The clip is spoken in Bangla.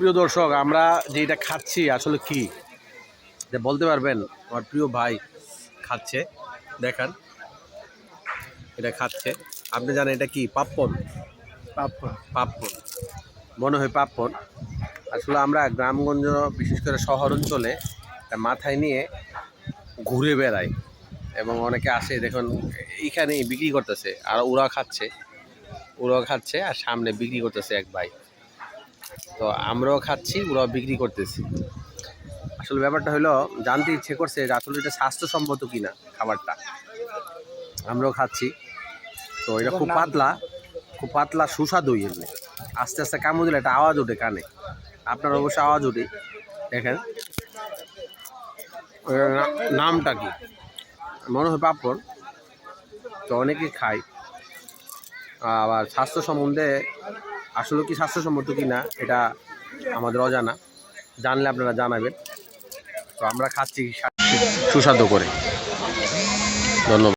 প্রিয় দর্শক, আমরা যেটা খাচ্ছি আসলে কি বলতে পারবেন? আমার প্রিয় ভাই খাচ্ছে, দেখান এটা খাচ্ছে। আপনি জানেন এটা কি? পাপ্পন। পাপ্পন মনে হয় পাপ্পন। আসলে আমরা গ্রামগঞ্জ, বিশেষ করে শহর অঞ্চলে মাথায় নিয়ে ঘুরে বেড়াই এবং অনেকে আসে, দেখুন এইখানেই বিক্রি করতেছে আর ওরাও খাচ্ছে আর সামনে বিক্রি করতেছে এক ভাই। তো আমরাও খাচ্ছি, ওরাও বিক্রি করতেছি। আসলে ব্যাপারটা হলো, জানতে ইচ্ছে করছে যে আসলে এটা স্বাস্থ্যসম্মত কিনা খাবারটা। আমরাও খাচ্ছি। তো এটা খুব পাতলা সুস্বাদু। এমনি আস্তে আস্তে কামড় দিলে একটা আওয়াজ ওঠে কানে, আপনার অবশ্য আওয়াজ ওঠে। দেখেন নামটা কি, মনে হয় পাপড়। তো অনেকেই খায়। আবার স্বাস্থ্য সম্বন্ধে আসলে কি স্বাস্থ্যসম্মত কিনা এটা আমাদের অজানা, জানলে আপনারা জানাবেন। তো আমরা খাচ্ছি সুস্বাদু করে। ধন্যবাদ।